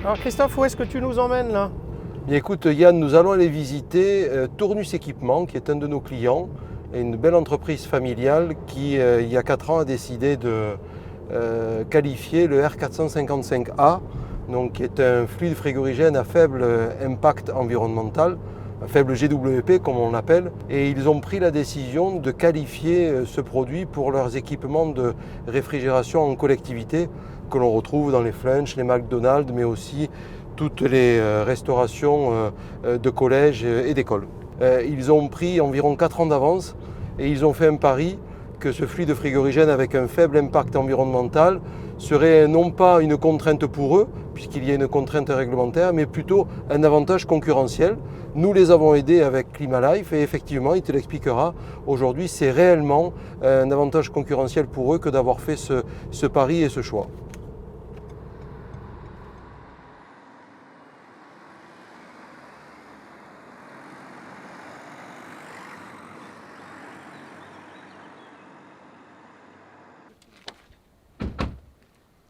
Alors Christophe, où est-ce que tu nous emmènes là? Bien, écoute Yann, nous allons aller visiter Tournus Équipement, qui est un de nos clients, et une belle entreprise familiale qui, il y a 4 ans, a décidé de qualifier le R455A, donc, qui est un fluide frigorigène à faible impact environnemental, un faible GWP comme on l'appelle, et ils ont pris la décision de qualifier ce produit pour leurs équipements de réfrigération en collectivité que l'on retrouve dans les Flunch, les McDonald's, mais aussi toutes les restaurations de collèges et d'écoles. Ils ont pris environ 4 ans d'avance et ils ont fait un pari que ce fluide frigorigène avec un faible impact environnemental serait non pas une contrainte pour eux, puisqu'il y a une contrainte réglementaire, mais plutôt un avantage concurrentiel. Nous les avons aidés avec Climalife et effectivement, il te l'expliquera, aujourd'hui c'est réellement un avantage concurrentiel pour eux que d'avoir fait ce pari et ce choix.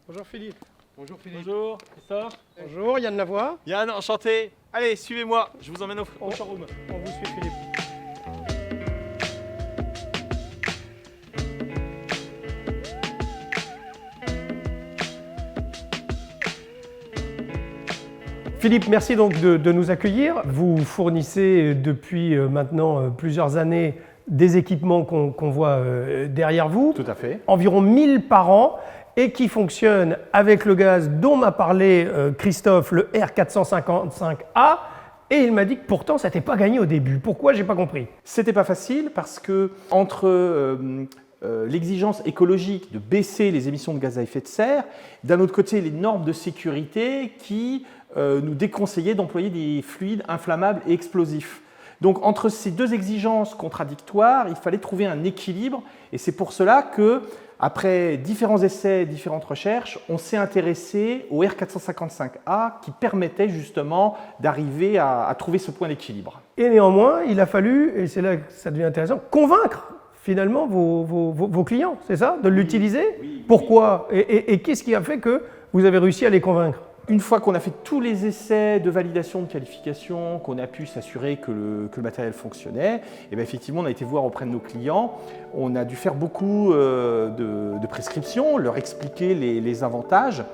Bonjour Philippe. Bonjour Philippe. Bonjour Christophe. Bonjour Yann Lavoie. Yann, enchanté. Allez, suivez-moi, je vous emmène au showroom. On vous suit Philippe. Philippe, merci donc de nous accueillir. Vous fournissez depuis maintenant plusieurs années des équipements qu'on voit derrière vous. Tout à fait. Environ 1000 par an et qui fonctionnent avec le gaz dont m'a parlé Christophe, le R455A. Et il m'a dit que pourtant, ça n'était pas gagné au début. Pourquoi? J'ai pas compris. C'était pas facile parce que entre l'exigence écologique de baisser les émissions de gaz à effet de serre, d'un autre côté les normes de sécurité qui nous déconseillaient d'employer des fluides inflammables et explosifs. Donc entre ces deux exigences contradictoires, il fallait trouver un équilibre et c'est pour cela que, après différents essais, différentes recherches, on s'est intéressé au R455A qui permettait justement d'arriver à trouver ce point d'équilibre. Et néanmoins, il a fallu, et c'est là que ça devient intéressant, convaincre finalement vos clients, c'est ça? De l'utiliser? Oui. Pourquoi? Et qu'est-ce qui a fait que vous avez réussi à les convaincre? Une fois qu'on a fait tous les essais de validation, de qualification, qu'on a pu s'assurer que le matériel fonctionnait, et bien effectivement on a été voir auprès de nos clients, on a dû faire beaucoup de prescriptions, leur expliquer les avantages.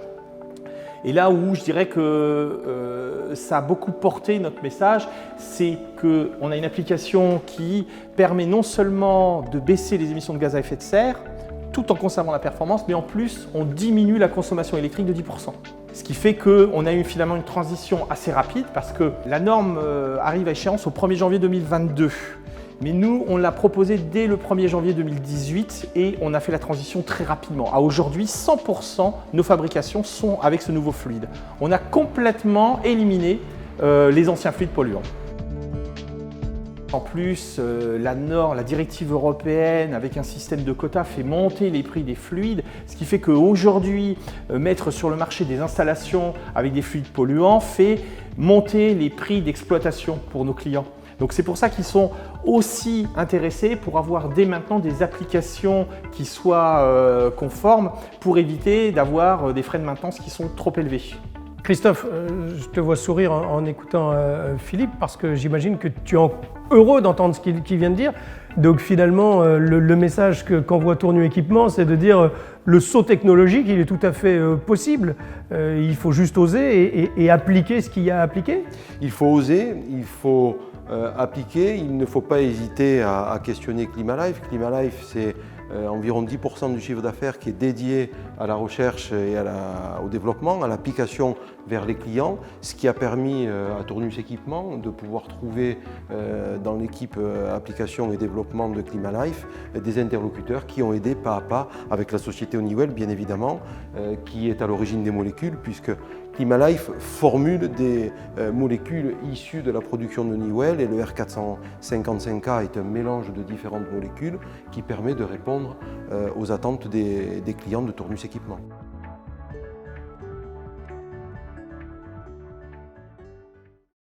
Et là où je dirais que ça a beaucoup porté notre message, c'est qu'on a une application qui permet non seulement de baisser les émissions de gaz à effet de serre, tout en conservant la performance, mais en plus on diminue la consommation électrique de 10%. Ce qui fait qu'on a eu finalement une transition assez rapide parce que la norme arrive à échéance au 1er janvier 2022. Mais nous, on l'a proposé dès le 1er janvier 2018 et on a fait la transition très rapidement. À aujourd'hui, 100% de nos fabrications sont avec ce nouveau fluide. On a complètement éliminé les anciens fluides polluants. En plus, la directive européenne avec un système de quotas fait monter les prix des fluides, ce qui fait qu'aujourd'hui, mettre sur le marché des installations avec des fluides polluants fait monter les prix d'exploitation pour nos clients. Donc c'est pour ça qu'ils sont aussi intéressés pour avoir dès maintenant des applications qui soient conformes pour éviter d'avoir des frais de maintenance qui sont trop élevés. Christophe, je te vois sourire en écoutant Philippe parce que j'imagine que tu es heureux d'entendre ce qu'il vient de dire. Donc finalement, le message qu'envoie Tournus Équipement, c'est de dire le saut technologique, il est tout à fait possible. Il faut juste oser et appliquer ce qu'il y a à appliquer. Il faut oser, il faut appliquer, il ne faut pas hésiter à questionner Climalife. Climalife, c'est environ 10% du chiffre d'affaires qui est dédié à la recherche et au développement, à l'application vers les clients, ce qui a permis à Tournus Équipement de pouvoir trouver dans l'équipe application et développement de Climalife des interlocuteurs qui ont aidé pas à pas avec la société Honeywell, bien évidemment, qui est à l'origine des molécules, puisque Climalife formule des molécules issues de la production de Honeywell et le R455A est un mélange de différentes molécules qui permet de répondre aux attentes des clients de Tournus Équipement.